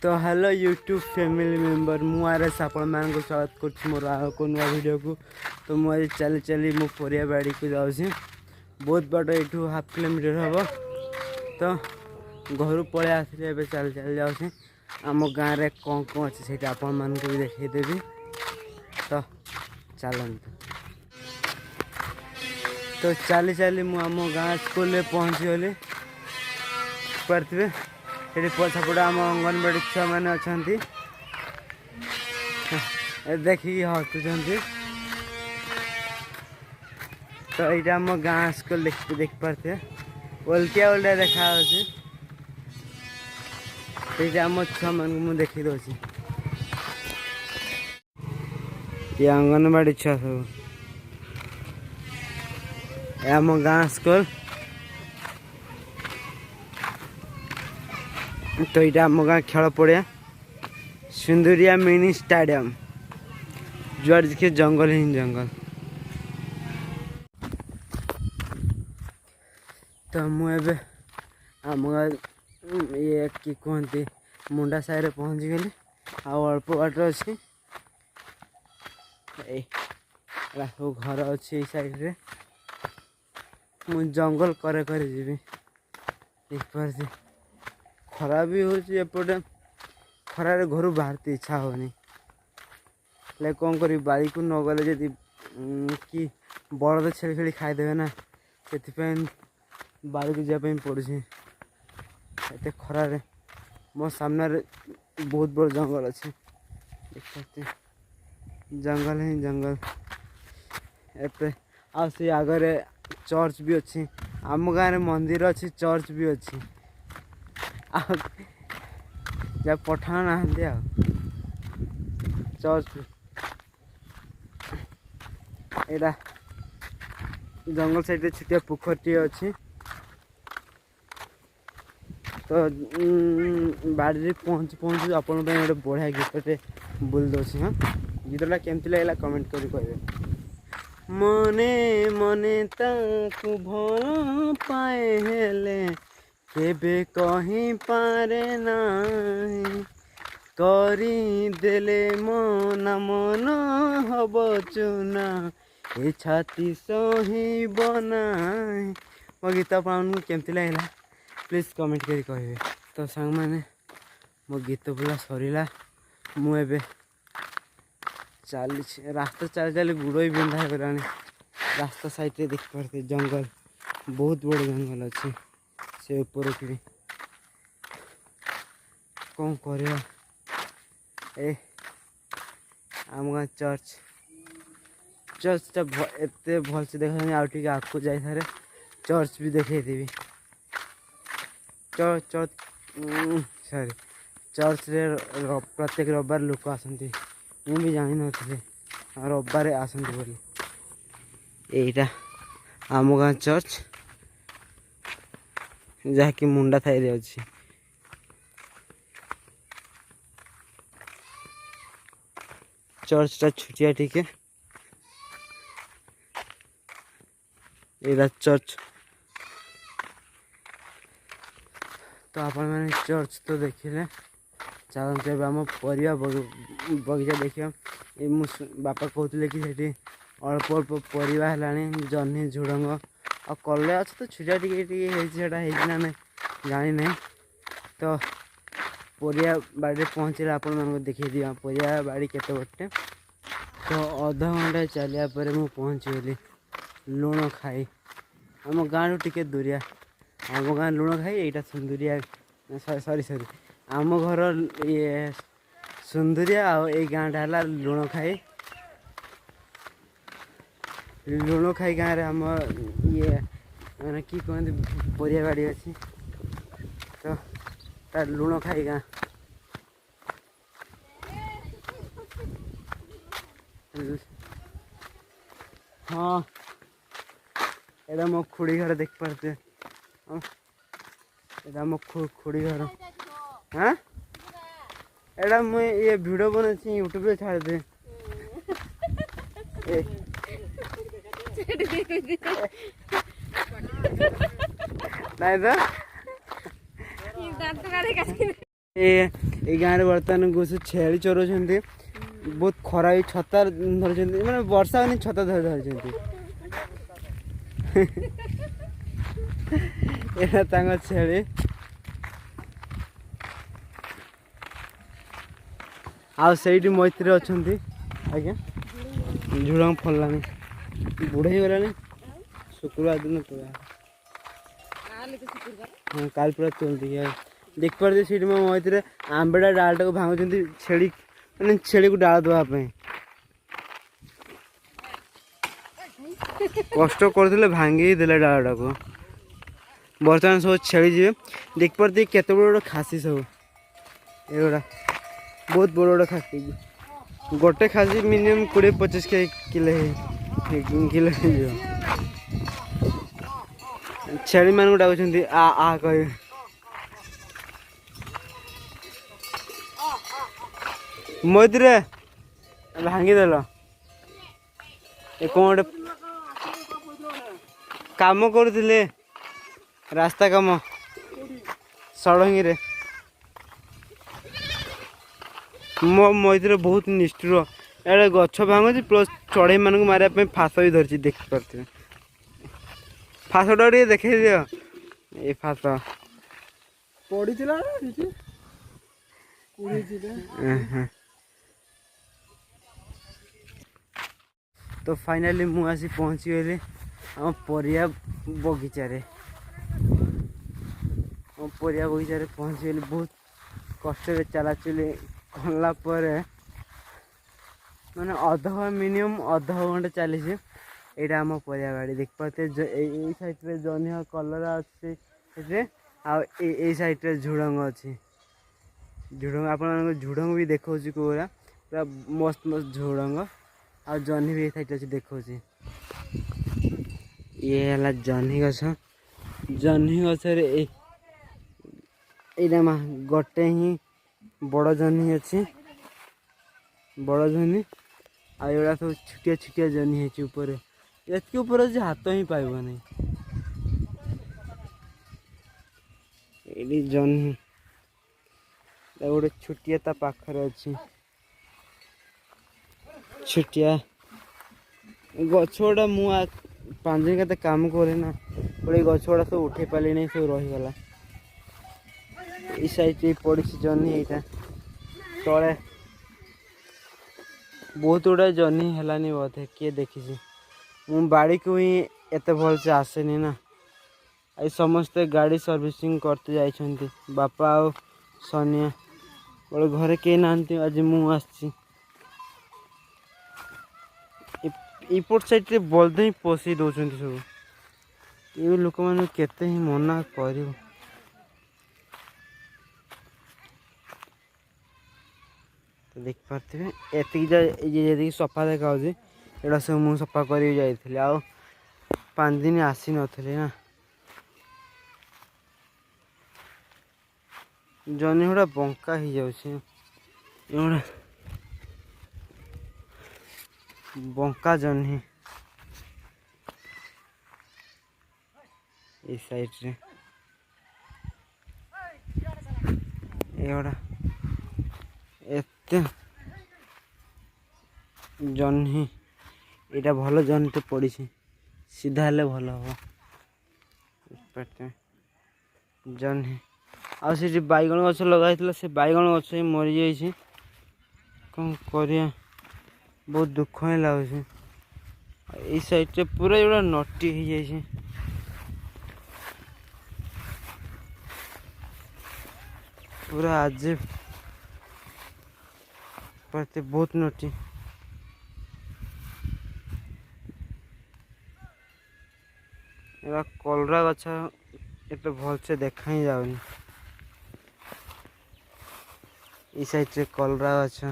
तो hello YouTube family member मुझे आपण मान को स्वागत कर मोर को नुआ वीडियो को। तो मुझे चली चली मो परिया बाड़ी को जाऊँ बहुत बाट यू 1/2 किलोमीटर हम। तो घर पलि आसली ए चल चल जाऊँ आम गाँव में कौन कौन अच्छे से आपण मान को भी देखईदेवी। तो चलते तो चली चली मु आम गाँव स्कूल में पहुँची गली पारे ये पछपटे आम अंगनवाड़ी छुआ मैंने अच्छा देखिए हसुँच। तो ये आम गाँव स्कूल देख पारे ओल्टिया ओल्टिया देखा ये आम छुआ मान मुझे देखी दूसरी ये अंगनवाड़ी छुआ सब आम गाँव स्कूल। तो ये आम गाँव खेल पड़िया सुंदरिया मिनी स्टेडियम जुआड़ देखिए जंगल ही जंगल। तो मुझे आम गाँव ये कि कहते मुंडा साइड पहुँची गली अल्प बाट अच्छी सब घर अच्छी साइड रे मु जंगल करे करे जीवी देख पारे खरा भी होपटे खरारे घर बाहर इच्छा होनी कौन कर बाड़ी को न गले जदि कि बड़द छेली छेली खाईदे ना से बाड़ी को जावाई पड़ुଛି एत खरारे मो सामने बहुत बड़ जंगल अच्छे देखते जंगल ही जंगल एते आ से आगरे चर्च भी अच्छी आम गाँव में मंदिर अच्छी चर्च भी अच्छी जब पठा ना चर्च एटा जंगल साइड छोटिया पोखरटी अच्छी। तो बाड़ी पहुँच पहुँच आपण गोटे बढ़िया गीतटे बोल दूसरी। हाँ गीतटा केमती लगला कमेंट कर कहे मने मने ताकू भल पाए हेले केबे कहीं पारे नाही करी देले मन मन हब चुना ए छाती सही बनाए। मो गीत आपको केमती लगला प्लीज कमेंट करी कहे। तो सांग मैंने मो गीत बोला सरीला मुझे चली रास्ता चल चली गुड़ ही बिंधा हो गलानी रास्ता साइड देख पारे जंगल बहुत बड़ जंगल अच्छे से ऊपर की कौन कर आम गाँव चर्च चर्चटा एत भल से देखा आगे आगू जाए सारे चर्च भी देखी चर्च चर्च सॉरी चर्च रे प्रत्येक रविवार लोक आसती मुझे जानी नी रविवार आसती बोली यहीटा आम गाँव चर्च जहाँकि मुंडा थाई अच्छी। चर्चटा छुटिया टिके एटा चर्च। तो आपण मैंने चर्च तो देखिले चलते आम परिया बगीचा देखिए ये बापा कहते कि सेठी अल्प अल्प परिवा है जह्नी झुड़ंग आ कले अच्छे तो छुटा टी ना जानी ना। तो परिया बाड़ी पहुँचे आपण मैं देखी दिया परिया बाड़ी केते बटे। तो अधा घंटा चलिया पर मु पहुँची गली लुण खाई आम गाँव टिके दूरिया आम गाँव लुण खाई यहाँ सुंदरिया सॉरी सॉरी आम घर ये सुंदरिया आई गाँटा है लुण खाई लुण खाई गाँव आम ये मैंने कि कहते परिया बाड़ी अच्छी। तो तार लुण खाई गाँ हाँ एटा मो खुड़ी घर देख पारे एटा मो खुड़ी घर। हाँ एटा मुझे ये वीडियो बना यूट्यूब पे छाड़ दे नहीं तो ए गाँव में बर्तमान गोस छेली चोराउछन्ति बहुत खरा छता धरछन्ति माने वर्षा होनी छता धरछन्ति एटा तांग छेली आ सेठी मैत्री अछन्ति आज्ञा झुड़ंग फललानी बुढ़े गलानी शुक्रवार दिन तो हाँ काल पूरा चलती है देख पारे सीट में मैत्री आंबेड़ा डालटा को भांगुचन्ति छेली मैंने छेली को डाल देवाई कष्ट करते भांगी देले डालटा को बर्तमान सब छेली जी देख पारे केत बड़ खासी सब एगुड़ा बहुत बड़ बड़ खासी गोटे खासी मिनिमम 20-25 किलो किलो छेली मान डाक आ आ कह मैत्री भांगीदेल कौन गोटे काम करुले रास्ता काम षडंगी रे मो मैत्री बहुत निष्ठुर एडे गछ भांगुची प्लस चढ़ई मान मारे फास भी धरती देख पारे फासटा देखे दियो ये फास पड़ी तो फाइनली मु आसी पहुँची गली आम परिया बगीचार परिया बगीचार पहुँची गली बहुत कष्ट चलाचुली कला माने मिनिमम अध घंटा चली यहाँ आम परिया गाड़ी देख पाते साइड जह्नी कलर अच्छे आ साइड झुड़ंग अच्छी झुड़ंग आप झुड़ंग भी देखा कौरा पूरा मस्त मस्त झुड़ंग आ जह्नी भी साइड अच्छे देखा ये है जह्नी गछ जह्नी गचर यहाँ गोटे ही बड़ जह्नी अच्छी बड़ जह्नी आड़ा सब छुटिया छुटिया जह्नी है ऊपर ये ऊपर अच्छे हाथ ही पाइब नहीं ये जह्नी गोटे छुटिया ता पाखरे अच्छी छुटिया गछ गुड़ा मु 5 दिन के काम करे ना गोटे गछ गुड़ा सब उठे पारे नहीं सब रहीगला साइड पड़ी जह्नी यहाँ तले बहुत गुड़ा जह्नी है बोधे किए देखी मु बाड़ी को ही एत भल से आसेनी ना आई समस्ते गाड़ी सर्विसिंग करते जाइछन्ति बापा आ सोनिया बोले घरे कहीं ना आज मु आसी इपट साइड रे बल्द ही पशि दौरान सब ये लोक मैंने केते ही मना कर तो देख पारे एति सफा देखा यहाँ सब मुझे सफा कर जाइए आ 5 दिन आसी नी ना जह्नी गुड़ा बंका हो जाऊँ बंका जह्नी ये साइड रे एगुड़ा एते जह्नी यहाँ भल जह्नी तो पड़ी सीधा हेले भल हम जह्नी आ बैगण गछ लगाई से बैगण गछ मरी जाइए कौन कर बहुत दुख ही लगुच ये साइड पूरा एगुड़ा नटी हो जाए पूरा आज पाते बहुत नटी कलरा गछ एत भल से देखा ही जाऊनी ये साइड रे कलरा गछ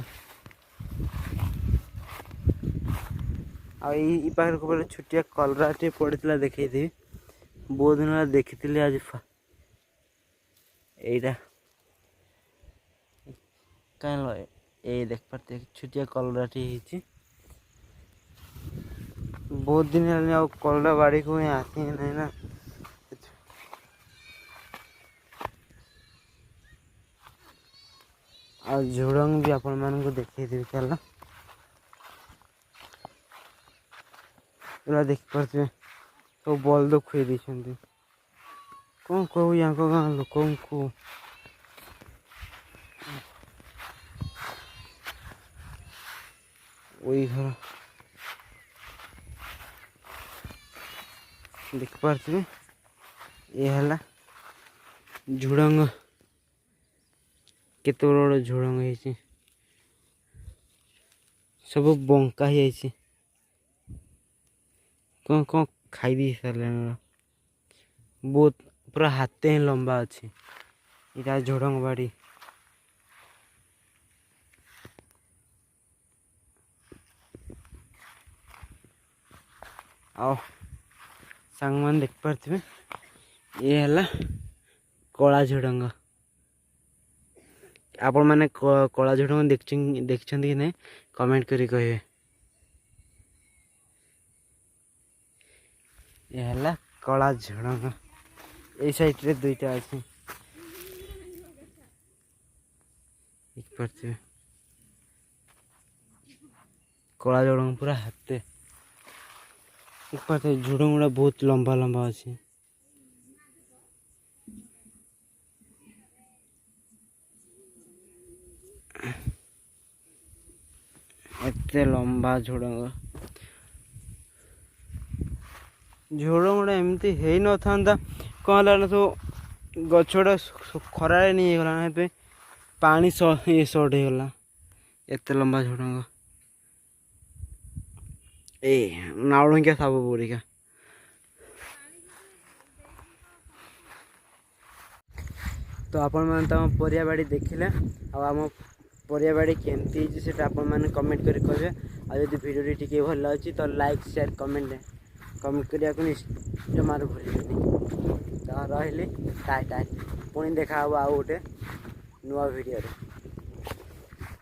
पाखे को छुटिया कलरा टे पड़ा देखी थी बहुत दिन देखी आज यहीटा कहीं ये देख पाते छुटिया कलरा टे बहुत दिन है कलरा बाड़ी को आती नहीं ना आ झुड़ंग भी आपण मानक देखी चल देख पारे सब बल्द खुई दी कौन कहू यहाँ गाँ लोक वही घर देख पारे ये है झुड़ंग केते बड़ झुड़ंग है सब बंका ही कौन कौन खाई दी सारे बहुत पूरा हाथे ही लंबा अच्छे इटा झुड़ंग बाड़ी आओ सांग मान देख पारे ये है कला झुड़ंग आपण मैंने कला झुड़ंग देखते कि नहीं कमेंट करी कहे ये है कला झुड़ंग ये साइड रे दुईटा अच्छे देख पारे कला झुड़ंग पूरा हाथे देख पारे झुड़ंग गुड़ा बहुत लंबा लंबा अच्छे एते लंबा झुड़ंग झुड़ंगड़ा एमती है न था कौन है सब गछड़ा खरारे नहीं गला पानी ये सर्ट हो गला एत लंबा झुड़ंग ए नाउड़िया सब बोरिका तो आपण मैंने तम परिया बाड़ी देखिले आम परिया बाड़ी केमती से आपण मैंने कमेंट करें आदि भिडियो टी भल अच्छी तो लाइक शेयर कमेंट करने को जमार भूल रही टाटा पुणी देखा आउ गोटे नुआ भिडियो।